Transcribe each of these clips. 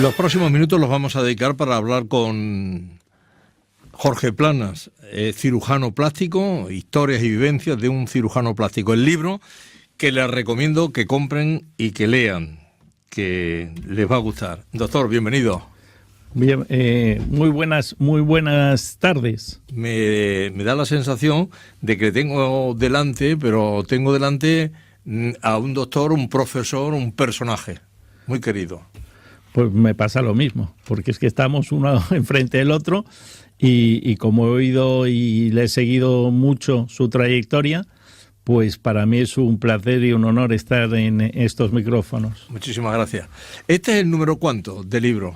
Los próximos minutos los vamos a dedicar para hablar con Jorge Planas, cirujano plástico, historias y vivencias de un cirujano plástico. El libro que les recomiendo que compren y que lean, que les va a gustar. Doctor, bienvenido. Bien, muy buenas tardes. Me da la sensación de que tengo delante a un doctor, un profesor, un personaje muy querido. Pues me pasa lo mismo, porque es que estamos uno enfrente del otro y como he oído y le he seguido mucho su trayectoria, pues para mí es un placer y un honor estar en estos micrófonos. Muchísimas gracias. ¿Este es el número cuánto del libro?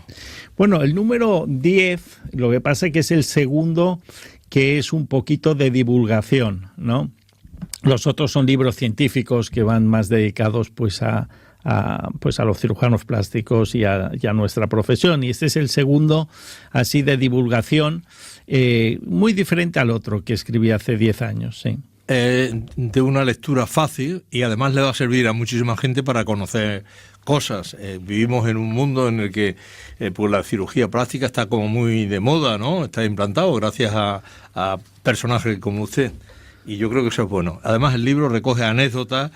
Bueno, el número 10, lo que pasa es que es el segundo, que es un poquito de divulgación, ¿no? Los otros son libros científicos que van más dedicados pues a los cirujanos plásticos y a nuestra profesión. Y este es el segundo, así, de divulgación, muy diferente al otro que escribí hace 10 años, sí. De una lectura fácil y además le va a servir a muchísima gente para conocer cosas. Vivimos en un mundo en el que pues la cirugía plástica está como muy de moda, ¿no? Está implantado gracias a personajes como usted. Y yo creo que eso es bueno. Además, el libro recoge anécdotas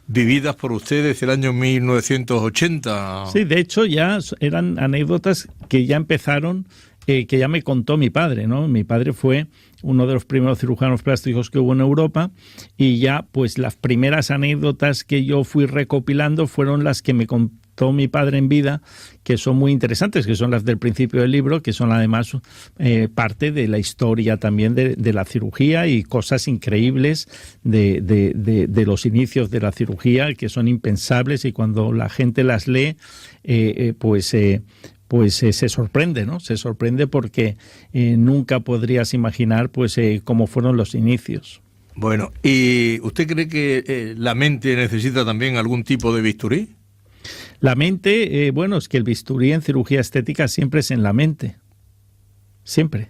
vividas por usted desde el año 1980. Sí, de hecho ya eran anécdotas que ya empezaron, que ya me contó mi padre, ¿no? Mi padre fue uno de los primeros cirujanos plásticos que hubo en Europa y ya pues las primeras anécdotas que yo fui recopilando fueron las que me contó mi padre en vida, que son muy interesantes, que son las del principio del libro, que son además parte de la historia también de la cirugía y cosas increíbles de los inicios de la cirugía que son impensables y cuando la gente las lee se sorprende, ¿no? Se sorprende porque nunca podrías imaginar cómo fueron los inicios. Bueno, ¿y usted cree que la mente necesita también algún tipo de bisturí? La mente, es que el bisturí en cirugía estética siempre es en la mente. Siempre.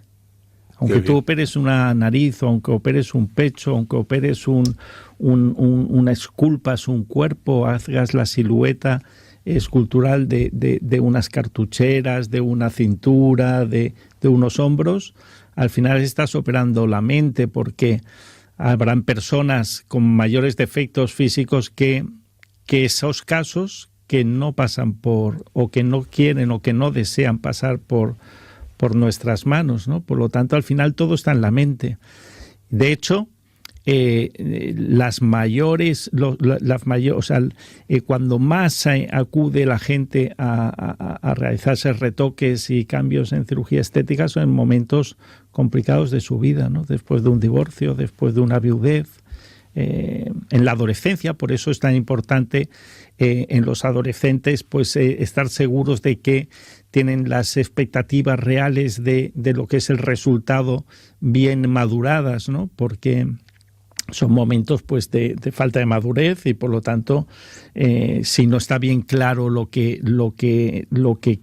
Aunque tú operes una nariz, o aunque operes un pecho, aunque operes esculpas un cuerpo, hagas la silueta escultural de unas cartucheras, de una cintura, de unos hombros, al final estás operando la mente porque habrán personas con mayores defectos físicos que esos casos que no pasan por, o que no quieren o que no desean pasar por nuestras manos, ¿no? Por lo tanto, al final todo está en la mente. De hecho, cuando más acude la gente a realizarse retoques y cambios en cirugía estética son en momentos complicados de su vida, ¿no? Después de un divorcio, después de una viudez, en la adolescencia. Por eso es tan importante en los adolescentes estar seguros de que tienen las expectativas reales de lo que es el resultado bien maduradas, ¿no? Porque son momentos de falta de madurez y por lo tanto si no está bien claro lo que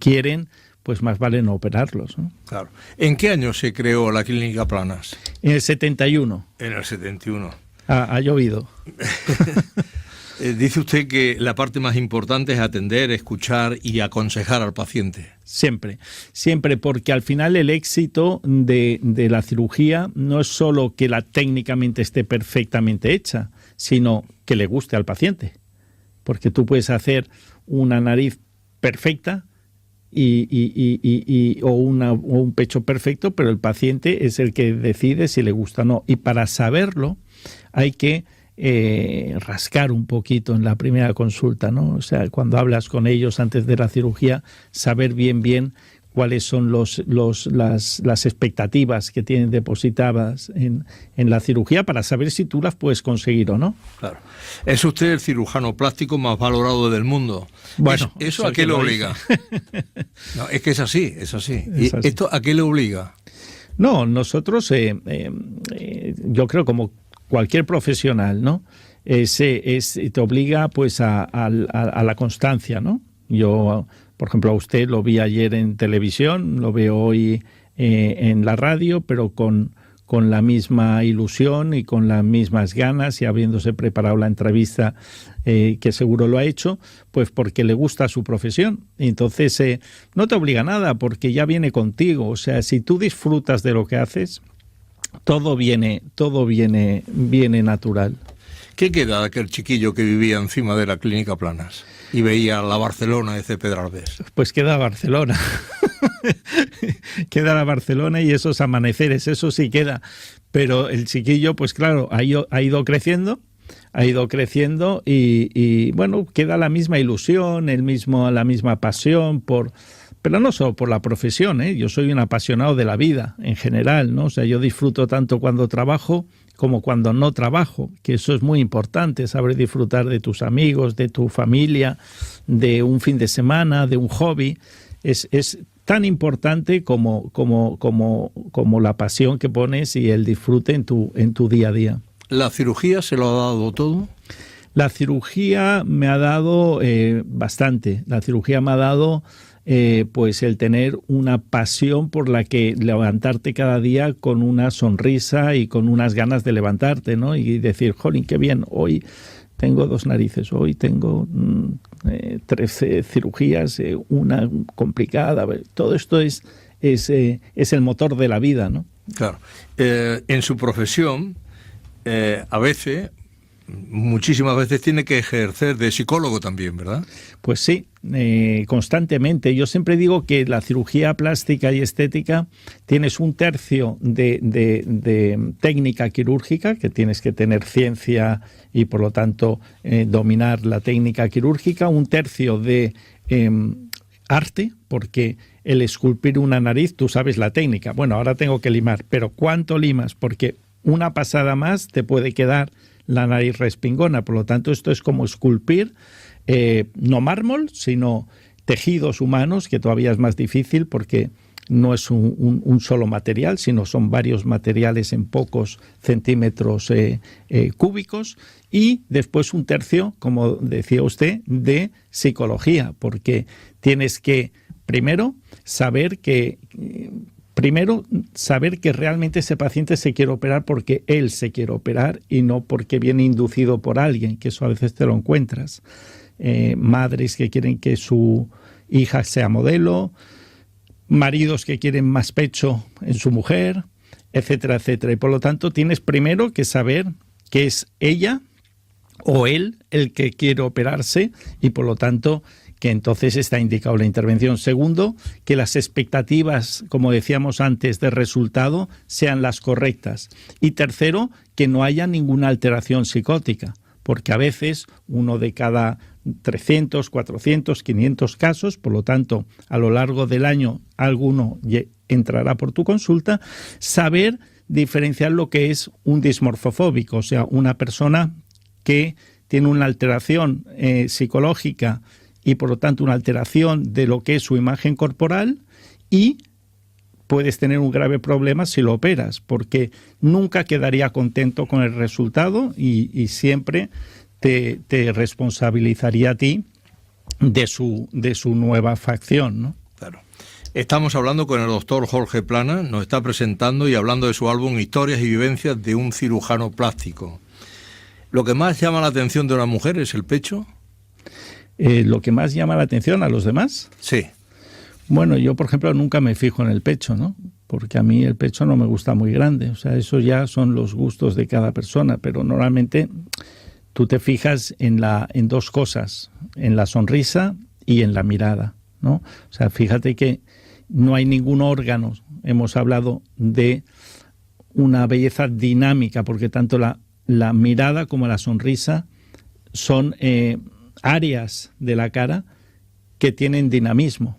quieren, pues más vale no operarlos, ¿no? Claro. ¿En qué año se creó la Clínica Planas? En el 71. En el 71. Ha llovido. Dice usted que la parte más importante es atender, escuchar y aconsejar al paciente. Siempre, porque al final el éxito de la cirugía no es solo que técnicamente esté perfectamente hecha, sino que le guste al paciente. Porque tú puedes hacer una nariz perfecta o un pecho perfecto, pero el paciente es el que decide si le gusta o no. Y para saberlo hay que rascar un poquito en la primera consulta, ¿no? O sea, cuando hablas con ellos antes de la cirugía, saber bien cuáles son las expectativas que tienen depositadas en la cirugía para saber si tú las puedes conseguir o no. Claro. ¿Es usted el cirujano plástico más valorado del mundo? Bueno, ¿Eso a qué le obliga? No, es que es así. ¿Y esto a qué le obliga? No, nosotros, yo creo como cualquier profesional, ¿no? Te obliga a la constancia, ¿no? Yo, por ejemplo, a usted lo vi ayer en televisión, lo veo hoy en la radio, pero con con la misma ilusión y con las mismas ganas y habiéndose preparado la entrevista, que seguro lo ha hecho, pues porque le gusta su profesión. Entonces no te obliga a nada porque ya viene contigo. O sea, si tú disfrutas de lo que haces, todo viene natural. ¿Qué queda de aquel chiquillo que vivía encima de la Clínica Planas y veía la Barcelona de Pedralbes? Pues queda Barcelona. Queda la Barcelona y esos amaneceres, eso sí queda. Pero el chiquillo, pues claro, ha ido creciendo y bueno, queda la misma ilusión, la misma pasión pero no solo por la profesión, ¿eh? Yo soy un apasionado de la vida en general, ¿no? O sea, yo disfruto tanto cuando trabajo como cuando no trabajo, que eso es muy importante, saber disfrutar de tus amigos, de tu familia, de un fin de semana, de un hobby. Es tan importante como la pasión que pones y el disfrute en tu día a día. ¿La cirugía se lo ha dado todo? La cirugía me ha dado bastante. La cirugía me ha dado pues el tener una pasión por la que levantarte cada día con una sonrisa y con unas ganas de levantarte, ¿no? Y decir, jolín, qué bien, hoy tengo 2 narices, hoy tengo 13 cirugías, una complicada. Todo esto es el motor de la vida, ¿no? Claro. En su profesión, muchísimas veces tiene que ejercer de psicólogo también, ¿verdad? Pues sí, constantemente. Yo siempre digo que la cirugía plástica y estética tienes 1/3 de técnica quirúrgica, que tienes que tener ciencia y por lo tanto dominar la técnica quirúrgica, 1/3 de arte, porque el esculpir una nariz, tú sabes la técnica. Bueno, ahora tengo que limar, pero ¿cuánto limas? Porque una pasada más te puede quedar la nariz respingona. Por lo tanto, esto es como esculpir, no mármol, sino tejidos humanos, que todavía es más difícil porque no es un solo material, sino son varios materiales en pocos centímetros cúbicos. Y después 1/3, como decía usted, de psicología, porque tienes que primero saber que realmente ese paciente se quiere operar porque él se quiere operar y no porque viene inducido por alguien, que eso a veces te lo encuentras. Madres que quieren que su hija sea modelo, maridos que quieren más pecho en su mujer, etcétera, etcétera. Y por lo tanto tienes primero que saber que es ella o él el que quiere operarse y por lo tanto que entonces está indicado la intervención. Segundo, que las expectativas, como decíamos antes, de resultado sean las correctas. Y tercero, que no haya ninguna alteración psicótica, porque a veces uno de cada 300, 400, 500 casos, por lo tanto, a lo largo del año alguno entrará por tu consulta, saber diferenciar lo que es un dismorfofóbico, o sea, una persona que tiene una alteración psicológica y por lo tanto una alteración de lo que es su imagen corporal y puedes tener un grave problema si lo operas, porque nunca quedaría contento con el resultado y siempre te responsabilizaría a ti de su nueva facción, ¿no? Claro. Estamos hablando con el doctor Jorge Planas, nos está presentando y hablando de su álbum Historias y vivencias de un cirujano plástico. ¿Lo que más llama la atención de una mujer es el pecho? ¿Lo que más llama la atención a los demás? Sí. Bueno, yo, por ejemplo, nunca me fijo en el pecho, ¿no? Porque a mí el pecho no me gusta muy grande. O sea, eso ya son los gustos de cada persona. Pero normalmente tú te fijas en 2 cosas, en la sonrisa y en la mirada, ¿no? O sea, fíjate que no hay ningún órgano. Hemos hablado de una belleza dinámica, porque tanto la mirada como la sonrisa son áreas de la cara que tienen dinamismo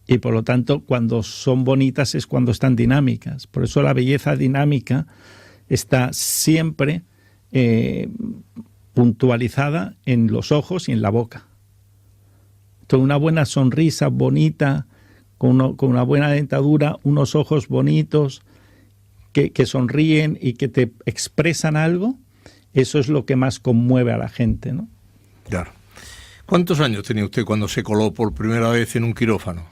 y por lo tanto cuando son bonitas es cuando están dinámicas. Por eso la belleza dinámica está siempre puntualizada en los ojos y en la boca. Entonces una buena sonrisa bonita, con una buena dentadura, unos ojos bonitos que sonríen y que te expresan algo, eso es lo que más conmueve a la gente, ¿no? Claro. ¿Cuántos años tenía usted cuando se coló por primera vez en un quirófano?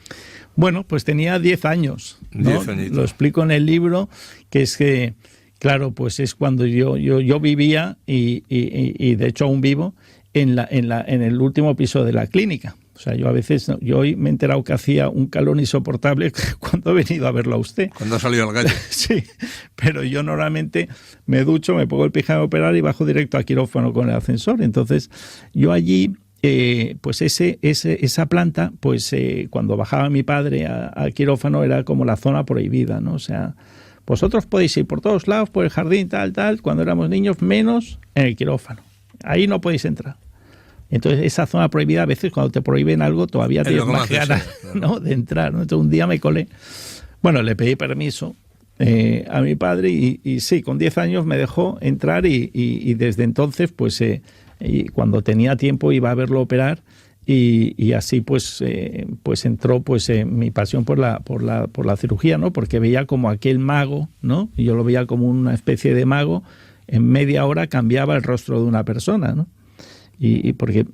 Bueno, pues tenía 10 años, ¿no? 10 añitos. Lo explico en el libro, que es que, claro, pues es cuando yo vivía y de hecho aún vivo en el último piso de la clínica. O sea, yo a veces, yo hoy me he enterado que hacía un calor insoportable cuando he venido a verlo a usted. Cuando ha salido al gallo. Sí, pero yo normalmente me ducho, me pongo el pijama a operar y bajo directo a quirófano con el ascensor. Entonces, yo allí, pues esa planta, pues cuando bajaba mi padre al quirófano era como la zona prohibida, ¿no? O sea, vosotros podéis ir por todos lados, por el jardín, tal, cuando éramos niños, menos en el quirófano. Ahí no podéis entrar. Entonces, esa zona prohibida, a veces cuando te prohíben algo, todavía tienes más ganas, ¿no?, de entrar, ¿no? Entonces, un día me colé. Bueno, le pedí permiso a mi padre y sí, con 10 años me dejó entrar y desde entonces, pues, y cuando tenía tiempo iba a verlo operar y así, pues entró, pues, mi pasión por la cirugía, ¿no? Porque veía como aquel mago, ¿no? Y yo lo veía como una especie de mago, en media hora cambiaba el rostro de una persona, ¿no? Y porque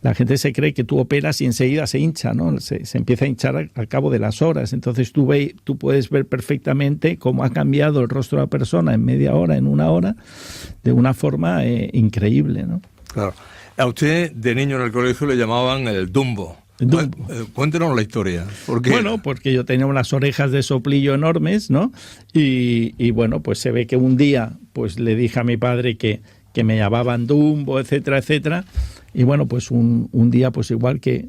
la gente se cree que tú operas y enseguida se hincha, ¿no? Se empieza a hinchar al cabo de las horas. Entonces tú puedes ver perfectamente cómo ha cambiado el rostro de la persona en media hora, en una hora, de una forma increíble, ¿no? Claro. A usted de niño en el colegio le llamaban el Dumbo. Cuéntenos la historia. ¿Por qué? Bueno, porque yo tenía unas orejas de soplillo enormes, ¿no? Y bueno, pues se ve que un día pues le dije a mi padre que me llamaban Dumbo, etcétera, etcétera. Y bueno, pues un día, pues igual que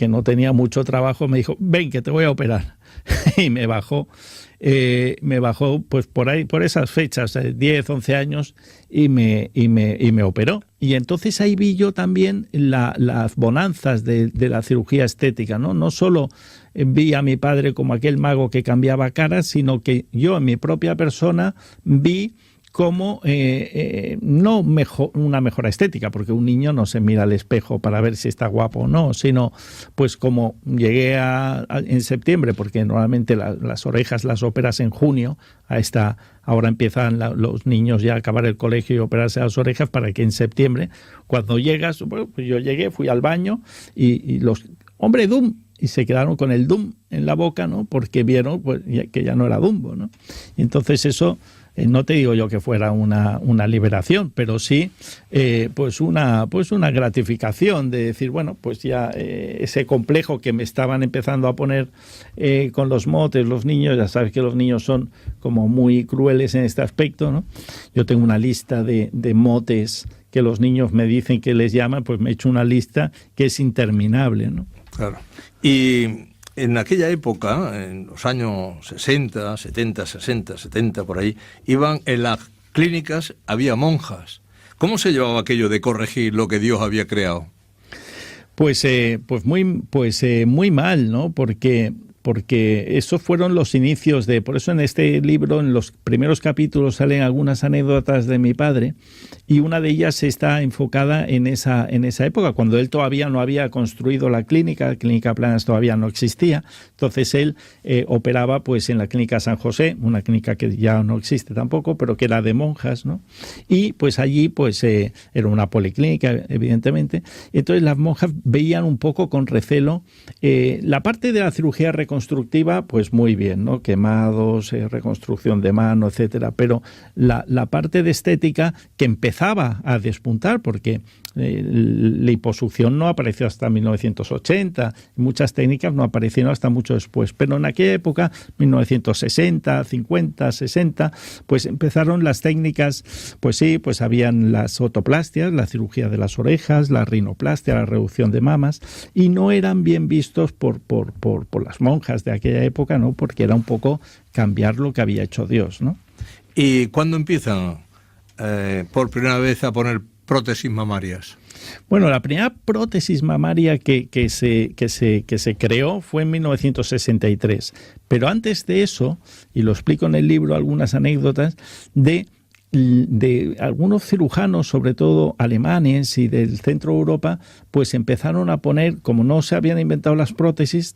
no tenía mucho trabajo, me dijo, ven, que te voy a operar. Y me bajó pues por ahí, por esas fechas, 10, 11 años, y me operó. Y entonces ahí vi yo también las bonanzas de la cirugía estética, ¿no? No solo vi a mi padre como aquel mago que cambiaba caras, sino que yo en mi propia persona vi como no una mejora estética, porque un niño no se mira al espejo para ver si está guapo o no, sino pues como llegué en septiembre, porque normalmente las orejas las operas en junio, ahora empiezan los niños ya a acabar el colegio y operarse las orejas para que en septiembre, cuando llegas, bueno, pues yo llegué, fui al baño y los, hombre, Dumbo, y se quedaron con el Dumbo en la boca, ¿no? Porque vieron pues, que ya no era Dumbo, ¿no? Y entonces eso, no te digo yo que fuera una liberación, pero sí pues una gratificación de decir, bueno, pues ya ese complejo que me estaban empezando a poner con los motes, los niños, ya sabes que los niños son como muy crueles en este aspecto, ¿no? Yo tengo una lista de motes que los niños me dicen que les llaman, pues me he hecho una lista que es interminable, ¿no? Claro. Y en aquella época, en los años 60, 70, 60, 70, por ahí, iban en las clínicas, había monjas. ¿Cómo se llevaba aquello de corregir lo que Dios había creado? Pues muy mal, ¿no? Porque esos fueron los inicios por eso en este libro, en los primeros capítulos, salen algunas anécdotas de mi padre, y una de ellas está enfocada en esa época, cuando él todavía no había construido la clínica Planas todavía no existía. Entonces él operaba pues en la clínica San José, una clínica que ya no existe tampoco, pero que era de monjas, ¿no? Y pues allí pues era una policlínica, evidentemente. Entonces las monjas veían un poco con recelo la parte de la cirugía reconstructiva, pues muy bien, ¿no? Quemados, reconstrucción de mano, etcétera. Pero la parte de estética que empezaba a despuntar, porque la liposucción no apareció hasta 1980, muchas técnicas no aparecieron hasta mucho después, pero en aquella época, 1960, 50, 60, pues empezaron las técnicas, pues sí, pues habían las otoplastias, la cirugía de las orejas, la rinoplastia, la reducción de mamas, y no eran bien vistos por las monjas de aquella época, ¿no? Porque era un poco cambiar lo que había hecho Dios, ¿no? ¿Y cuándo empiezan por primera vez a poner prótesis mamarias? Bueno, la primera prótesis mamaria que se creó fue en 1963, pero antes de eso, y lo explico en el libro algunas anécdotas, de de algunos cirujanos, sobre todo alemanes y del centro de Europa, pues empezaron a poner, como no se habían inventado las prótesis,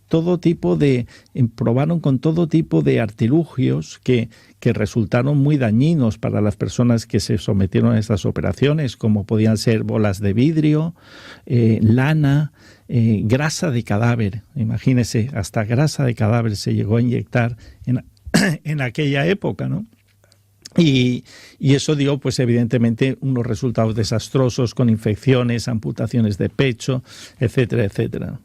probaron con todo tipo de artilugios que resultaron muy dañinos para las personas que se sometieron a estas operaciones, como podían ser bolas de vidrio, lana, grasa de cadáver. Imagínese, hasta grasa de cadáver se llegó a inyectar en aquella época, ¿no? Y eso dio, pues evidentemente, unos resultados desastrosos con infecciones, amputaciones de pecho, etcétera, etcétera.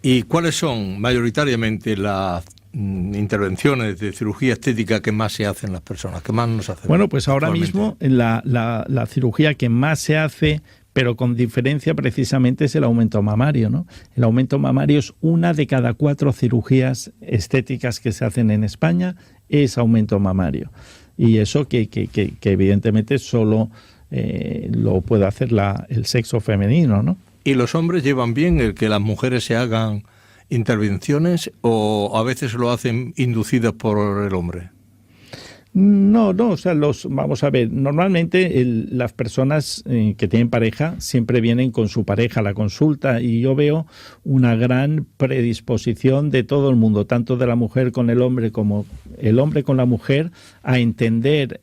¿Y cuáles son mayoritariamente las intervenciones de cirugía estética que más se hacen las personas, que más nos hacen? Bueno, pues ahora mismo la cirugía que más se hace, pero con diferencia precisamente, es el aumento mamario, ¿no? El aumento mamario es 1 de cada 4 cirugías estéticas que se hacen en España, es aumento mamario. Y eso que evidentemente solo lo puede hacer el sexo femenino, ¿no? ¿Y los hombres llevan bien el que las mujeres se hagan intervenciones o a veces lo hacen inducidas por el hombre? No, o sea, vamos a ver, normalmente las personas que tienen pareja siempre vienen con su pareja a la consulta, y yo veo una gran predisposición de todo el mundo, tanto de la mujer con el hombre como el hombre con la mujer, a entender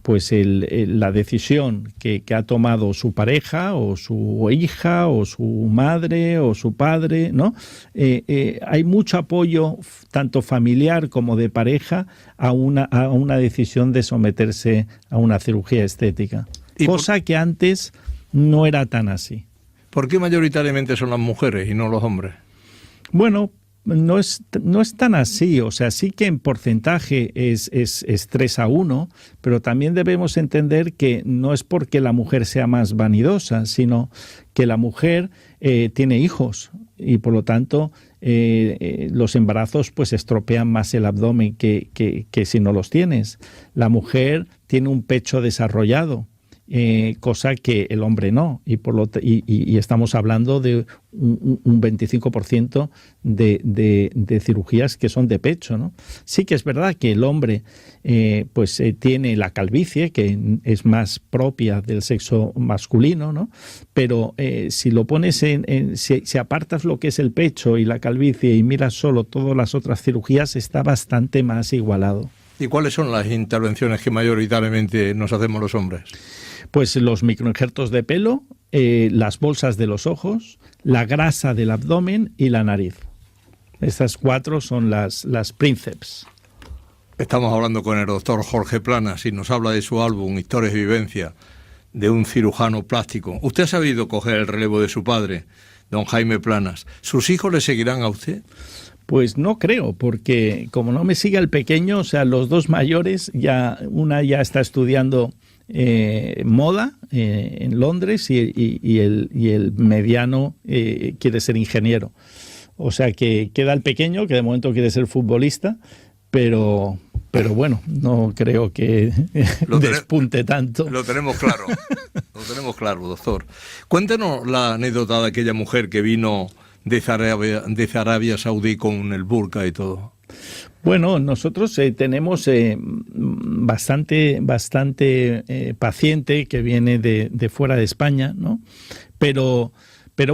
pues la decisión que ha tomado su pareja o su hija o su madre o su padre, ¿no? Hay mucho apoyo, tanto familiar como de pareja, a una decisión de someterse a una cirugía estética, cosa que antes no era tan así. ¿Por qué mayoritariamente son las mujeres y no los hombres? Bueno, no es tan así, o sea, sí que en porcentaje es 3-1, pero también debemos entender que no es porque la mujer sea más vanidosa, sino que la mujer tiene hijos y por lo tanto los embarazos pues estropean más el abdomen que si no los tienes. La mujer tiene un pecho desarrollado, cosa que el hombre no, y estamos hablando de un 25% de cirugías que son de pecho, ¿no? Sí que es verdad que el hombre tiene la calvicie, que es más propia del sexo masculino, ¿no? Pero si lo pones si apartas lo que es el pecho y la calvicie y miras solo todas las otras cirugías, está bastante más igualado. ¿Y cuáles son las intervenciones que mayoritariamente nos hacemos los hombres? Pues los microinjertos de pelo, las bolsas de los ojos, la grasa del abdomen y la nariz. Estas 4 son las Princeps. Estamos hablando con el doctor Jorge Planas y nos habla de su álbum Historias y Vivencia, de un cirujano plástico. ¿Usted ha sabido coger el relevo de su padre, don Jaime Planas? ¿Sus hijos le seguirán a usted? Pues no creo, porque como no me sigue el pequeño, o sea, los 2 mayores, una ya está estudiando moda en Londres y el mediano quiere ser ingeniero. O sea que queda el pequeño, que de momento quiere ser futbolista, pero bueno, no creo que despunte tanto. Lo tenemos claro, doctor. Cuéntenos la anécdota de aquella mujer que vino de Arabia Saudí con el burka y todo. Bueno, nosotros tenemos bastante paciente que viene de fuera de España, ¿no? Pero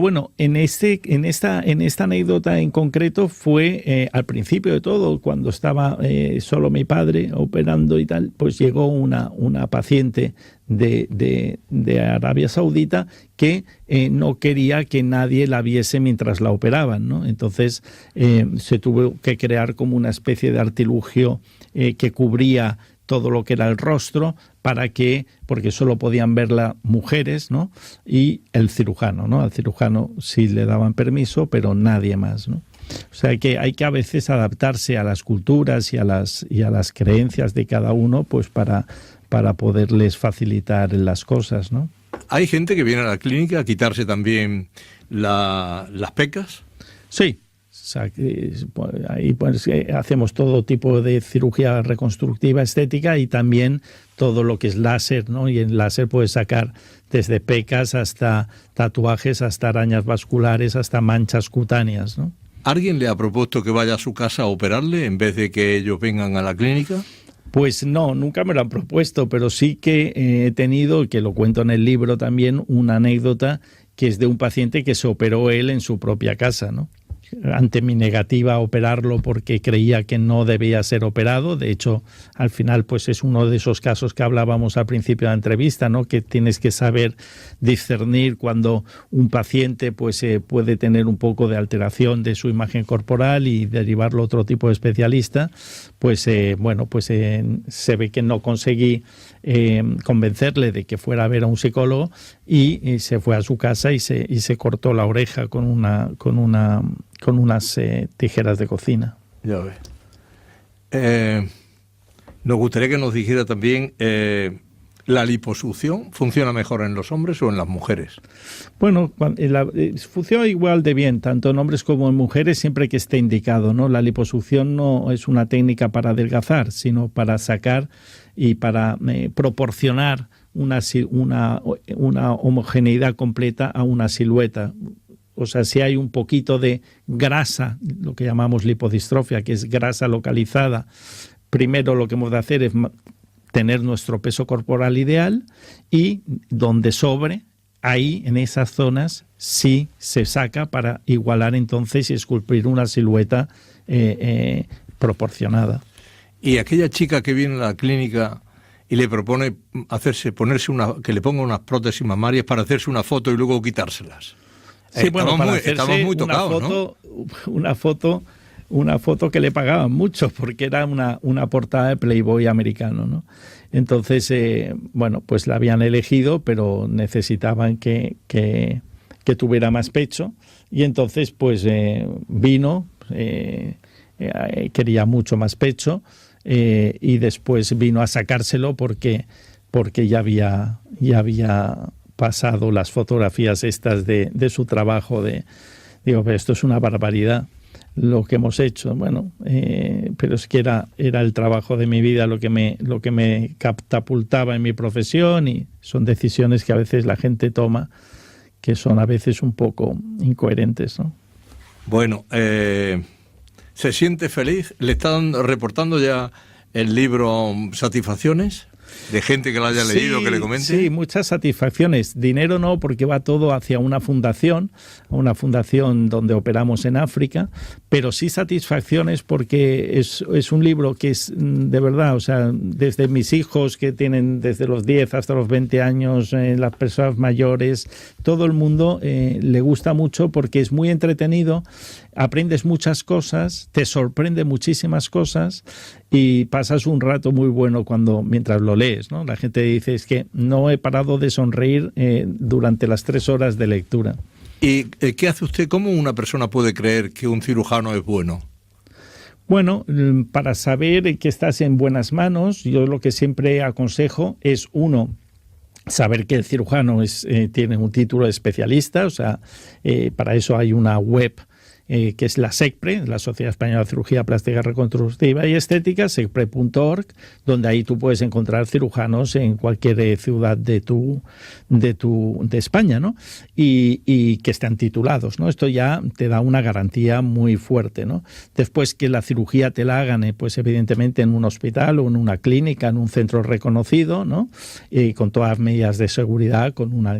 bueno, en esta anécdota en concreto fue al principio de todo, cuando estaba solo mi padre operando y tal, pues llegó una paciente de Arabia Saudita que no quería que nadie la viese mientras la operaban, ¿no? Entonces se tuvo que crear como una especie de artilugio que cubría todo lo que era el rostro, porque solo podían verla mujeres, ¿no? Y el cirujano, ¿no? Al cirujano sí le daban permiso, pero nadie más, ¿no? O sea que hay que a veces adaptarse a las culturas y a las creencias de cada uno, pues para poderles facilitar las cosas, ¿no? ¿Hay gente que viene a la clínica a quitarse también las pecas? Sí. O sea, ahí pues hacemos todo tipo de cirugía reconstructiva estética y también todo lo que es láser, ¿no? Y en láser puedes sacar desde pecas hasta tatuajes, hasta arañas vasculares, hasta manchas cutáneas, ¿no? ¿Alguien le ha propuesto que vaya a su casa a operarle en vez de que ellos vengan a la clínica? Pues no, nunca me lo han propuesto, pero sí que he tenido, que lo cuento en el libro también, una anécdota que es de un paciente que se operó él en su propia casa, ¿no? Ante mi negativa a operarlo porque creía que no debía ser operado. De hecho, al final, pues es uno de esos casos que hablábamos al principio de la entrevista, ¿no? Que tienes que saber discernir cuando un paciente pues puede tener un poco de alteración de su imagen corporal y derivarlo a otro tipo de especialista. Pues se ve que no conseguí convencerle de que fuera a ver a un psicólogo y se fue a su casa y se cortó la oreja con unas tijeras de cocina. Ya ves. Nos gustaría que nos dijera también, ¿la liposucción funciona mejor en los hombres o en las mujeres? Bueno, funciona igual de bien, tanto en hombres como en mujeres, siempre que esté indicado, ¿no? La liposucción no es una técnica para adelgazar, sino para sacar y para proporcionar una homogeneidad completa a una silueta. O sea, si hay un poquito de grasa, lo que llamamos lipodistrofia, que es grasa localizada, primero lo que hemos de hacer es tener nuestro peso corporal ideal y donde sobre, ahí en esas zonas sí se saca para igualar entonces y esculpir una silueta proporcionada. Y aquella chica que viene a la clínica y le propone que le ponga unas prótesis mamarias para hacerse una foto y luego quitárselas. Sí, bueno, estamos muy tocados, una foto que le pagaban mucho porque era una portada de Playboy americano, ¿no? Entonces, pues la habían elegido, pero necesitaban que tuviera más pecho y entonces pues vino, quería mucho más pecho y después vino a sacárselo porque ya había pasado las fotografías estas de su trabajo. Digo, pero esto es una barbaridad lo que hemos hecho. Bueno, pero es que era el trabajo de mi vida lo que me catapultaba en mi profesión y son decisiones que a veces la gente toma que son a veces un poco incoherentes, ¿no? Bueno, ¿se siente feliz? ¿Le están reportando ya el libro satisfacciones? ¿De gente que lo haya leído, que le comente? Sí, muchas satisfacciones. Dinero no, porque va todo hacia una fundación donde operamos en África, pero sí satisfacciones porque es un libro que es de verdad, o sea, desde mis hijos que tienen desde los 10 hasta los 20 años, las personas mayores, todo el mundo le gusta mucho porque es muy entretenido, aprendes muchas cosas, te sorprende muchísimas cosas y pasas un rato muy bueno mientras lo lees, ¿no? La gente dice, es que no he parado de sonreír durante las 3 horas de lectura. ¿Y qué hace usted? ¿Cómo una persona puede creer que un cirujano es bueno? Bueno, para saber que estás en buenas manos, yo lo que siempre aconsejo es, saber que el cirujano tiene un título de especialista, o sea, para eso hay una web que es la SECPRE, la Sociedad Española de Cirugía Plástica Reconstructiva y Estética, secpre.org, donde ahí tú puedes encontrar cirujanos en cualquier ciudad de España, ¿no? Y que estén titulados, ¿no? Esto ya te da una garantía muy fuerte, ¿no? Después que la cirugía te la hagan, pues evidentemente en un hospital o en una clínica, en un centro reconocido, ¿no? Con todas las medidas de seguridad,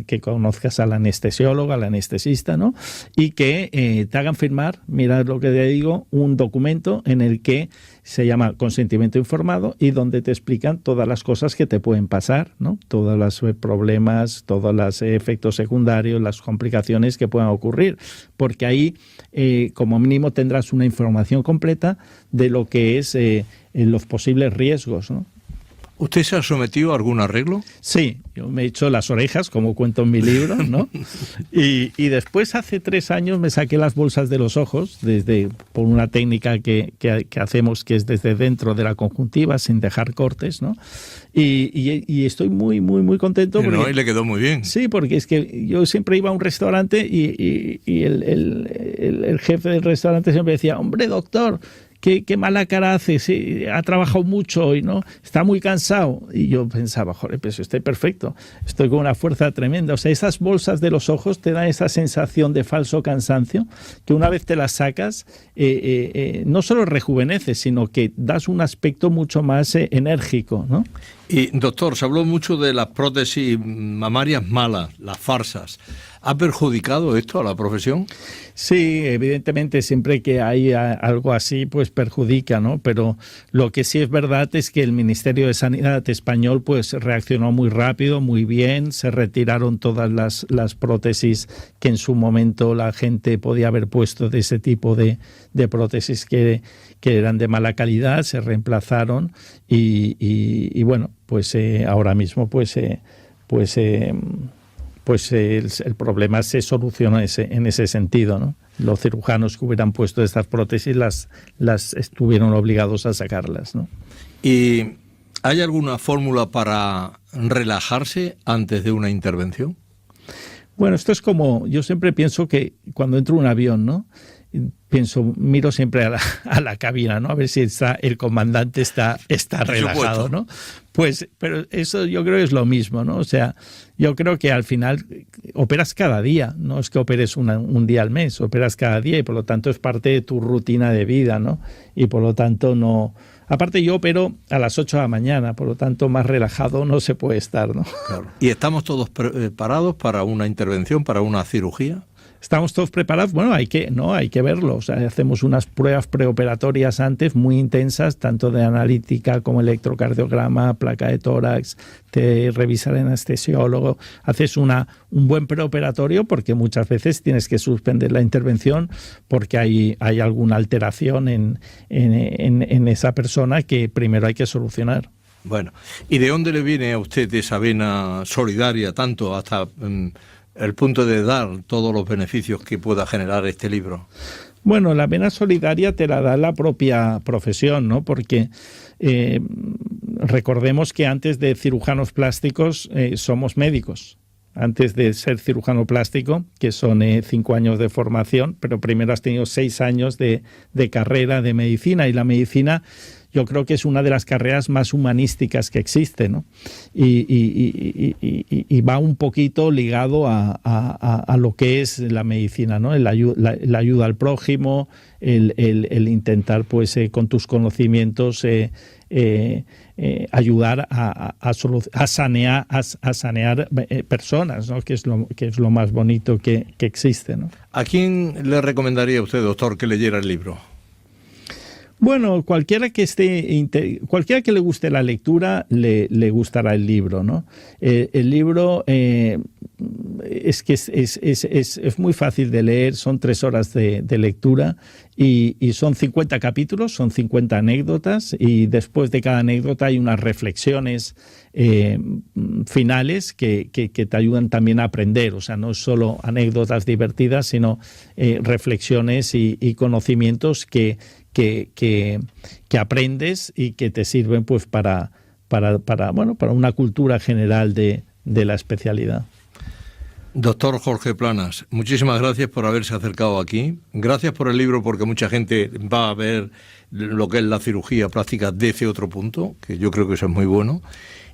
que conozcas al anestesiólogo, al anestesista, ¿no? Y que te hagan firmar, mirad lo que te digo, un documento en el que se llama consentimiento informado y donde te explican todas las cosas que te pueden pasar, ¿no? Todos los problemas, todos los efectos secundarios, las complicaciones que puedan ocurrir, porque ahí como mínimo tendrás una información completa de lo que es los posibles riesgos, ¿no? ¿Usted se ha sometido a algún arreglo? Sí, yo me he hecho las orejas, como cuento en mi libro, ¿no? Y después, hace 3 años, me saqué las bolsas de los ojos por una técnica que hacemos, que es desde dentro de la conjuntiva, sin dejar cortes, ¿no? Y estoy muy, muy, muy contento. Y le quedó muy bien. Sí, porque es que yo siempre iba a un restaurante y el jefe del restaurante siempre decía, hombre, doctor, qué mala cara hace, sí, ha trabajado mucho hoy, ¿no? Está muy cansado. Y yo pensaba, joder, pues estoy perfecto, estoy con una fuerza tremenda. O sea, esas bolsas de los ojos te dan esa sensación de falso cansancio, que una vez te las sacas, no solo rejuveneces, sino que das un aspecto mucho más enérgico, ¿no? Y, doctor, se habló mucho de las prótesis mamarias malas, las farsas. ¿Ha perjudicado esto a la profesión? Sí, evidentemente siempre que hay algo así, pues perjudica, ¿no? Pero lo que sí es verdad es que el Ministerio de Sanidad español pues reaccionó muy rápido, muy bien, se retiraron todas las prótesis que en su momento la gente podía haber puesto de ese tipo de prótesis que eran de mala calidad, se reemplazaron y bueno, pues ahora mismo el problema se soluciona en ese sentido, ¿no? Los cirujanos que hubieran puesto estas prótesis las estuvieron obligados a sacarlas, ¿no? ¿Y hay alguna fórmula para relajarse antes de una intervención? Bueno, esto es como, yo siempre pienso que cuando entro en un avión, ¿no? Miro siempre a la cabina, ¿no? A ver si el comandante está relajado, ¿no? Pues, pero eso yo creo que es lo mismo, ¿no? O sea, yo creo que al final operas cada día, no es que operes un día al mes, operas cada día y por lo tanto es parte de tu rutina de vida, ¿no? Y por lo tanto no... Aparte yo opero a las 8 de la mañana, por lo tanto más relajado no se puede estar, ¿no? Claro. ¿Y estamos todos preparados para una intervención, para una cirugía? ¿Estamos todos preparados? Bueno, hay que verlo. O sea, hacemos unas pruebas preoperatorias antes muy intensas, tanto de analítica como electrocardiograma, placa de tórax, te revisa el anestesiólogo, haces un buen preoperatorio porque muchas veces tienes que suspender la intervención porque hay alguna alteración en esa persona que primero hay que solucionar. Bueno, ¿y de dónde le viene a usted esa vena solidaria tanto hasta... el punto de dar todos los beneficios que pueda generar este libro? Bueno, la vena solidaria te la da la propia profesión, ¿no? Porque recordemos que antes de cirujanos plásticos somos médicos. Antes de ser cirujano plástico, que son 5 años de formación, pero primero has tenido 6 años de carrera de medicina, y la medicina yo creo que es una de las carreras más humanísticas que existe, ¿no? Y va un poquito ligado a lo que es la medicina, ¿no? La ayuda al prójimo, el intentar, pues, con tus conocimientos ayudar a sanear personas, ¿no? Que es lo más bonito que existe, ¿no? ¿A quién le recomendaría a usted, doctor, que leyera el libro? Bueno, cualquiera que le guste la lectura le gustará el libro, ¿no? El libro es que es muy fácil de leer, son 3 horas de lectura y son 50 capítulos, son 50 anécdotas y después de cada anécdota hay unas reflexiones finales que te ayudan también a aprender. O sea, no es solo anécdotas divertidas, sino reflexiones y conocimientos que aprendes y que te sirven, pues, para una cultura general de la especialidad. Doctor Jorge Planas, muchísimas gracias por haberse acercado aquí. Gracias por el libro, porque mucha gente va a ver lo que es la cirugía plástica desde otro punto, que yo creo que eso es muy bueno.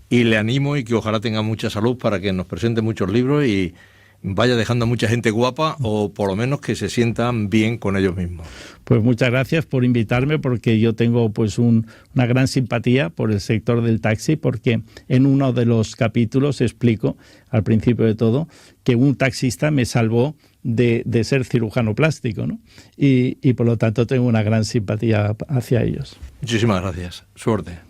Y le animo y que ojalá tenga mucha salud para que nos presente muchos libros y vaya dejando a mucha gente guapa, o por lo menos que se sientan bien con ellos mismos. Pues muchas gracias por invitarme, porque yo tengo, pues, una gran simpatía por el sector del taxi, porque en uno de los capítulos explico, al principio de todo, que un taxista me salvó de ser cirujano plástico, ¿no? Y por lo tanto tengo una gran simpatía hacia ellos. Muchísimas gracias. Suerte.